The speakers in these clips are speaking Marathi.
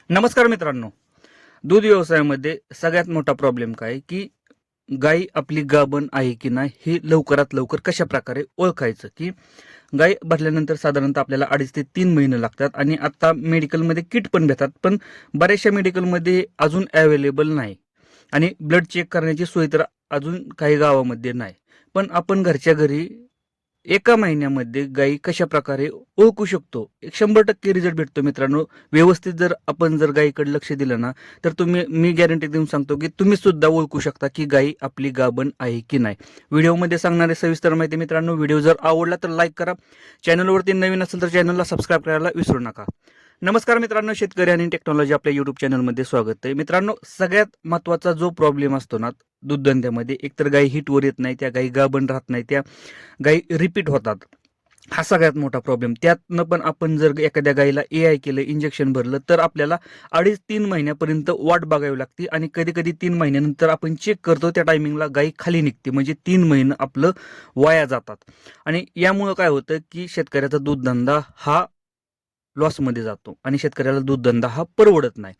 नमस्कार मित्रांनो. दूध व्यवसायामध्ये सगळ्यात मोठा प्रॉब्लेम काय की गाय आपली गाभण आहे की नाही हे लवकरात लवकर कशा प्रकारे ओळखायचं. की गाय भरल्यानंतर साधारणतः आपल्याला 2.5 ते 3 महिने लागतात आणि आता मेडिकलमध्ये किट पण भेटतात, पण बऱ्याचशा मेडिकलमध्ये अजून अवेलेबल नाही आणि ब्लड चेक करण्याची सोय तर अजून काही गावामध्ये नाही. पण आपण घरच्या घरी एका महिन्यामध्ये गायी कशा प्रकारे ओळखू शकतो, 100% रिझल्ट भेटतो मित्रांनो. व्यवस्थित जर आपण गायीकडे लक्ष दिलं ना, तर मी गॅरंटी देऊन सांगतो की तुम्ही सुद्धा ओळखू शकता की गायी आपली गाभण आहे की नाही. व्हिडिओमध्ये सांगणारे सविस्तर माहिती मित्रांनो. व्हिडिओ जर आवडला तर लाईक करा. चॅनलवरती नवीन असेल तर चॅनलला सबस्क्राईब करायला विसरू नका. नमस्कार मित्रांनो, शेतकरी आणि टेक्नॉलॉजी आपल्या युट्यूब चॅनलमध्ये स्वागत आहे. मित्रांनो, सगळ्यात महत्त्वाचा जो प्रॉब्लेम असतो ना दूध धंद्यामध्ये, एकतर गायी हिटवर येत नाही, त्या गायी गाभण राहत नाही, त्या गायी रिपीट होतात. हा सगळ्यात मोठा प्रॉब्लेम. त्यातनं पण आपण जर एखाद्या गायीला AI केलं, इंजेक्शन भरलं, तर आपल्याला 2.5-3 महिन्यापर्यंत वाट बघावी लागते आणि कधी कधी 3 महिन्यानंतर आपण चेक करतो त्या टायमिंगला गायी खाली निघते, म्हणजे 3 महिने आपलं वाया जातात. आणि यामुळं काय होतं की शेतकऱ्याचा दूध धंदा हा लॉसमध्ये जातो आणि शेतकऱ्याला दूध धंदा हा परवडत नाही.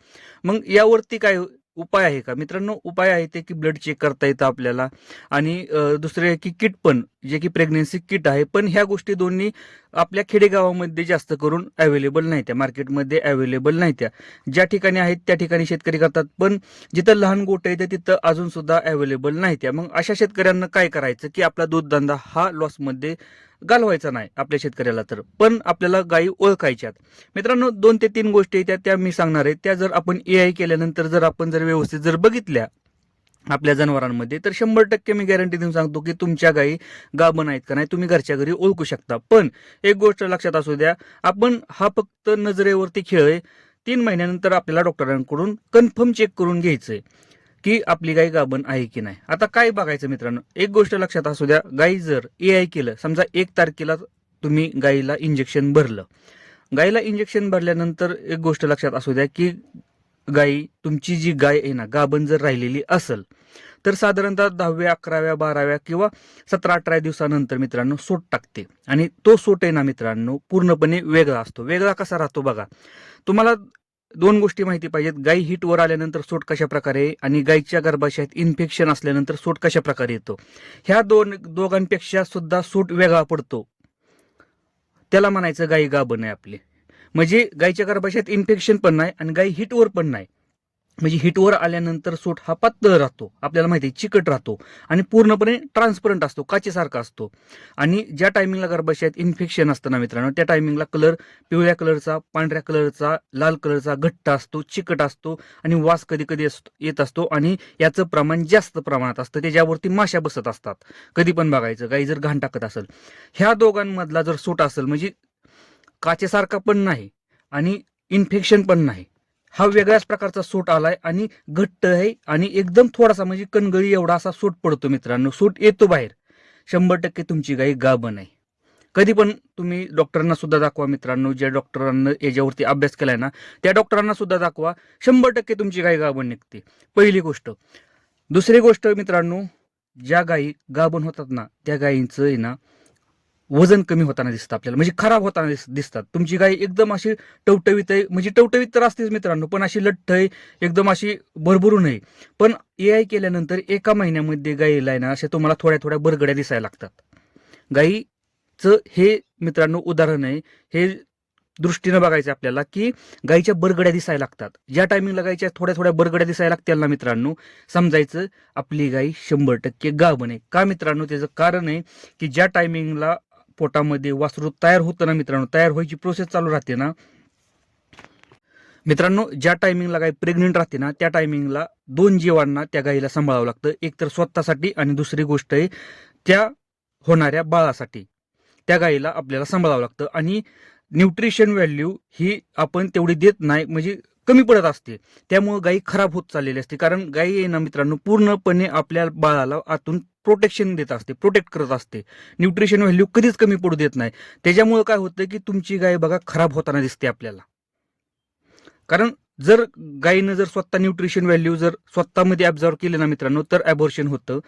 मग यावरती काय उपाय आहे का मित्रांनो? उपाय आहे ते की ब्लड चेक करता येतं आपल्याला आणि दुसरे की किट पण, जे की प्रेग्नेन्सी किट आहे. पण ह्या गोष्टी दोन्ही आपल्या खेडेगावामध्ये जास्त करून अवेलेबल नाही, त्या मार्केटमध्ये अवेलेबल नाही. त्या ज्या ठिकाणी आहेत त्या ठिकाणी शेतकरी करतात, पण जिथं लहान गोठं येते तिथं अजून सुद्धा अवेलेबल नाही त्या. मग अशा शेतकऱ्यांना काय करायचं की आपला दूध धंदा हा लॉसमध्ये घालवायचा नाही आपल्या शेतकऱ्याला. तर पण आपल्याला गायी ओळखायच्यात मित्रांनो. 2 ते 3 गोष्टी त्या मी सांगणार आहे. त्या जर आपण AI केल्यानंतर जर आपण व्यवस्थित बघितल्या आपल्या जनावरांमध्ये, तर 100% मी गॅरंटी देऊन सांगतो की तुमच्या गायी गाभण आहेत का नाही तुम्ही घरच्या घरी ओळखू शकता. पण एक गोष्ट लक्षात असू द्या, आपण हा फक्त नजरेवरती खेळ आहे. 3 महिन्यानंतर आपल्याला डॉक्टरांकडून कन्फर्म चेक करून घ्यायचंय की आपली गाय गाभण आहे की नाही. आता काय बघायचं मित्रांनो, एक गोष्ट लक्षात असू द्या, गाई जर AI केलं, समजा 1 तारखेला तुम्ही गाईला इंजेक्शन भरलं, गाईला इंजेक्शन भरल्यानंतर एक गोष्ट लक्षात असू द्या की तुमची जी गाय आहे ना गाभण जर राहिलेली असेल, तर साधारणतः 10व्या 11व्या 12व्या किंवा 17-18 दिवसानंतर मित्रांनो सोट टाकते. आणि तो सोट आहे ना मित्रांनो पूर्णपणे वेगळा असतो. वेगळा कसा राहतो बघा. तुम्हाला 2 गोष्टी माहिती पाहिजेत. गाय हिटवर आल्यानंतर सोट कशा प्रकारे आणि गायीच्या गर्भाशयात इन्फेक्शन असल्यानंतर सोट कशा प्रकारे येतो, ह्या दोघांपेक्षा सुद्धा सोट वेगळा पडतो. त्याला म्हणायचं गायी गाभण आहे आपली. म्हणजे गायीच्या गर्भाशयात इन्फेक्शन पण नाही आणि गायी हिटवर पण नाही. म्हणजे हिटवर आल्यानंतर सोट हा पातळ राहतो, आपल्याला माहिती आहे, चिकट राहतो आणि पूर्णपणे ट्रान्सपरंट असतो, काचेसारखा असतो. आणि ज्या टायमिंगला गर्भाशयात इन्फेक्शन असतं ना मित्रांनो, त्या टायमिंगला कलर पिवळ्या कलरचा, पांढऱ्या कलरचा, लाल कलरचा घट्ट असतो, चिकट असतो आणि वास कधी कधी येत असतो आणि याचं प्रमाण जास्त प्रमाणात असतं. त्याच्यावरती माशा बसत असतात. कधी पण बघायचं, गाई जर घाण टाकत असेल. ह्या दोघांमधला जर सूट असेल, म्हणजे काचेसारखा पण नाही आणि इन्फेक्शन पण नाही, हा वेगळ्याच प्रकारचा सूट आलाय आणि घट्ट आहे आणि एकदम थोडासा म्हणजे कणगळी एवढा असा सूट पडतो मित्रांनो, सूट येतो बाहेर, 100% तुमची गाय गाभण आहे. कधी पण तुम्ही डॉक्टरांना सुद्धा दाखवा मित्रांनो, ज्या डॉक्टरांना याच्यावरती अभ्यास केलाय ना त्या डॉक्टरांना सुद्धा दाखवा, 100% तुमची गाय गाभण निघते. पहिली गोष्ट. दुसरी गोष्ट मित्रांनो, ज्या गायी गाभण होतात ना त्या गायींचं आहे ना वजन कमी होताना दिसतं आपल्याला, म्हणजे खराब होताना दिसतात. तुमची गाय एकदम अशी टवटवीत आहे, म्हणजे टवटवीत तर असतेच मित्रांनो, पण अशी लठ्ठ आहे, एकदम अशी भरभरून आहे. पण AI केल्यानंतर एका महिन्यामध्ये गायीला आहे ना अशा तुम्हाला थोड्या थोड्या बरगड्या दिसायला लागतात. गायीचं हे मित्रांनो उदाहरण आहे. हे दृष्टीनं बघायचं आपल्याला की गायीच्या बरगड्या दिसायला लागतात. ज्या टायमिंगला गायीच्या थोड्या थोड्या बरगड्या दिसायला लागतील ना मित्रांनो, समजायचं आपली गाय 100% गाभण आहे. का मित्रांनो? त्याचं कारण आहे की ज्या टायमिंगला पोटामध्ये वासरू तयार होतं ना मित्रांनो, तयार व्हायची प्रोसेस चालू राहते ना मित्रांनो, ज्या टायमिंगला गाय प्रेग्नेंट राहते ना त्या टायमिंगला 2 जीवांना त्या गायीला सांभाळावं लागतं. एक तर स्वतःसाठी आणि दुसरी गोष्ट आहे त्या होणाऱ्या बाळासाठी त्या गायीला आपल्याला सांभाळावं लागतं. आणि न्यूट्रिशन व्हॅल्यू ही आपण तेवढी देत नाही, म्हणजे कमी पडत असते. त्यामुळे गायी खराब होत चाललेली असते. कारण गायी आहे ना मित्रांनो पूर्णपणे आपल्या बाळाला आतून प्रोटेक्शन देत असते, प्रोटेक्ट करत असते. न्यूट्रिशन व्हॅल्यू कधीच कमी पडू देत नाही. त्याच्यामुळे काय होतं की तुमची गाय बघा खराब होताना दिसते आपल्याला. कारण जर गायीनं जर स्वतः न्यूट्रिशन व्हॅल्यू जर स्वतःमध्ये ॲब्झॉर्व केलं ना मित्रांनो, तर ॲबॉर्शन होतं.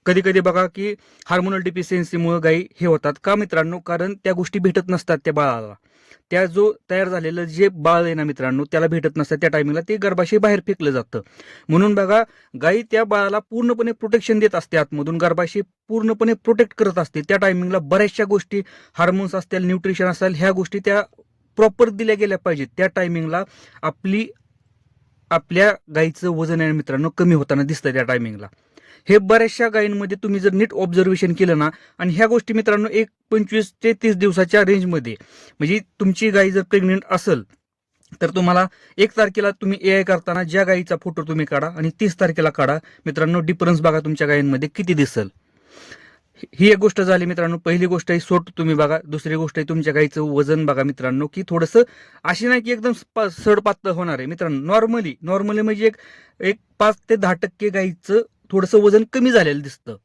कधी कधी बघा की हार्मोनल डिफिशियन्सीमुळे गायी हे होतात का मित्रांनो, कारण त्या गोष्टी भेटत नसतात त्या बाळाला. त्या जो तयार झालेलं जे बाळ आहे ना मित्रांनो, त्याला भेटत नसतं त्या टायमिंगला, ते गर्भाशय बाहेर फेकलं जातं. म्हणून बघा गायी त्या बाळाला पूर्णपणे प्रोटेक्शन देत असते, आतमधून गर्भाशय पूर्णपणे प्रोटेक्ट करत असते. त्या टायमिंगला बऱ्याचशा गोष्टी, हार्मोन्स असतील, न्यूट्रिशन असेल, ह्या गोष्टी त्या प्रॉपर दिल्या गेल्या पाहिजेत. त्या टायमिंगला आपल्या गाईचं वजन आहे मित्रांनो कमी होताना दिसतं त्या टायमिंगला. हे बऱ्याचशा गायींमध्ये तुम्ही जर नीट ऑब्झर्वेशन केलं ना, आणि ह्या गोष्टी मित्रांनो 25 ते 30 दिवसाच्या रेंजमध्ये, म्हणजे तुमची गाई जर प्रेग्नेंट असेल तर तुम्हाला 1 तारखेला तुम्ही AI करताना ज्या गाईचा फोटो तुम्ही काढा आणि 30 तारखेला काढा मित्रांनो, डिफरन्स बघा तुमच्या गायींमध्ये किती दिसेल. ही एक गोष्ट झाली मित्रांनो. पहिली गोष्ट आहे सोट तुम्ही बघा. दुसरी गोष्ट आहे तुमच्या गाईचं वजन बघा मित्रांनो, की थोडंसं अशी नाही की एकदम सड पातळ होणार आहे मित्रांनो. नॉर्मली म्हणजे एक 5 ते 10% गाईचं थोडंसं वजन कमी झालेलं दिसतं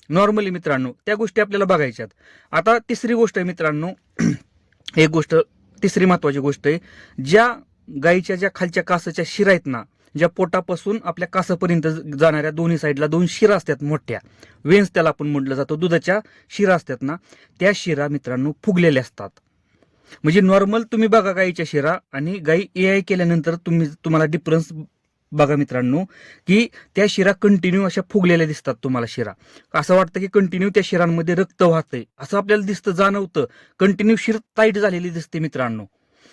नॉर्मली मित्रांनो. त्या गोष्टी आपल्याला बघायच्यात. आता तिसरी गोष्ट आहे मित्रांनो, एक गोष्ट तिसरी महत्वाची गोष्ट आहे, ज्या गाईच्या ज्या खालच्या कासाच्या शिरा आहेत ना, ज्या पोटापासून आपल्या कासापर्यंत जाणाऱ्या दोन्ही साईडला 2 शिरा असतात मोठ्या, वेन्स त्याला आपण म्हटलं जातं, दुधाच्या शिरा असतात ना, त्या शिरा मित्रांनो फुगलेल्या असतात. म्हणजे नॉर्मल तुम्ही बघा गाईच्या शिरा आणि गाई AI केल्यानंतर तुम्हाला डिफरन्स बघा मित्रांनो, की त्या शिरा कंटिन्यू अशा फुगलेल्या दिसतात तुम्हाला शिरा. असं वाटतं की कंटिन्यू त्या शिरांमध्ये रक्त वाहतंय असं आपल्याला दिसतं, जाणवतं. कंटिन्यू शिर टाईट झालेली दिसते मित्रांनो,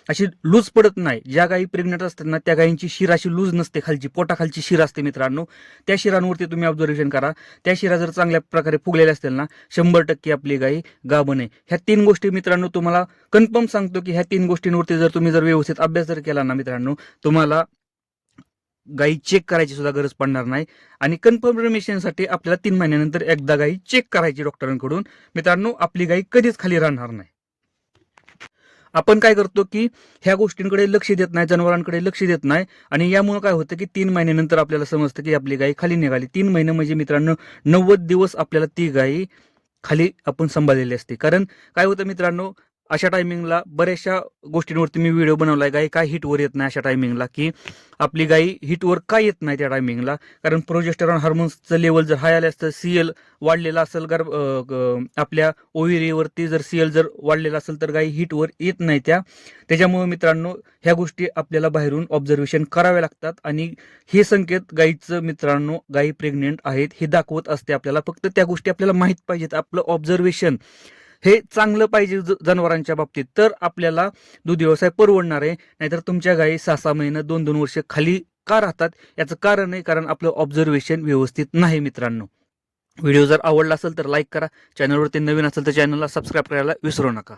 अशी लूज पडत नाही. ज्या गायी प्रेग्नेंट असतात ना त्या गायींची शिर अशी लूज नसते, खालची पोटाखालची शिर असते मित्रांनो. त्या शिरांवरती तुम्ही ऑब्झर्वेशन करा. त्या शिरा जर चांगल्या प्रकारे फुगलेल्या असतील ना, 100% आपली गाई गाभण आहे. ह्या 3 गोष्टी मित्रांनो तुम्हाला कन्फर्म सांगतो की ह्या 3 गोष्टींवरती जर तुम्ही व्यवस्थित अभ्यास जर केला ना मित्रांनो, तुम्हाला गाई चेक करायची सुद्धा गरज पडणार नाही. आणि कन्फर्मेशनसाठी आपल्याला 3 महिन्यानंतर एकदा गाई चेक करायची डॉक्टरांकडून मित्रांनो. आपली गाई कधीच खाली राहणार नाही. आपण काय करतो की ह्या गोष्टींकडे लक्ष देत नाही, जनावरांकडे लक्ष देत नाही, आणि यामुळे काय होतं की 3 महिन्यानंतर आपल्याला समजतं की आपली गाई खाली निघाली. 3 महिने म्हणजे मित्रांनो 90 दिवस आपल्याला ती गाई खाली आपण सांभाळलेली असते. कारण काय होतं मित्रांनो, अशा टायमिंगला बऱ्याचशा गोष्टींवरती मी व्हिडिओ बनवलाय, गाई काय हिटवर येत नाही अशा टायमिंगला, की आपली गाई हिटवर का येत नाही त्या टायमिंगला, कारण प्रोजेस्टेरॉन हार्मोन्सचं लेवल जर हाय आलं असतं, CL वाढलेला असेल, आपल्या ओव्हरीवरती जर CL जर वाढलेला असेल तर गाई हिटवर येत नाही त्याच्यामुळे मित्रांनो ह्या गोष्टी आपल्याला बाहेरून ऑब्झर्वेशन कराव्या लागतात. आणि हे संकेत गाईचं मित्रांनो, गाई प्रेग्नेंट आहेत हे दाखवत असते आपल्याला. फक्त त्या गोष्टी आपल्याला माहित पाहिजेत. आपलं ऑब्झर्वेशन हे चांगलं पाहिजे जनावरांच्या बाबतीत, तर आपल्याला दूध व्यवसाय परवडणार आहे. नाहीतर तुमच्या गायी 6-6 महिने 2-2 वर्ष खाली का राहतात याचं कारण आहे, कारण आपलं ऑब्झर्वेशन व्यवस्थित नाही मित्रांनो. व्हिडिओ जर आवडला असेल तर लाईक करा. चॅनलवरती नवीन असेल तर चॅनलला सबस्क्राईब करायला विसरू नका.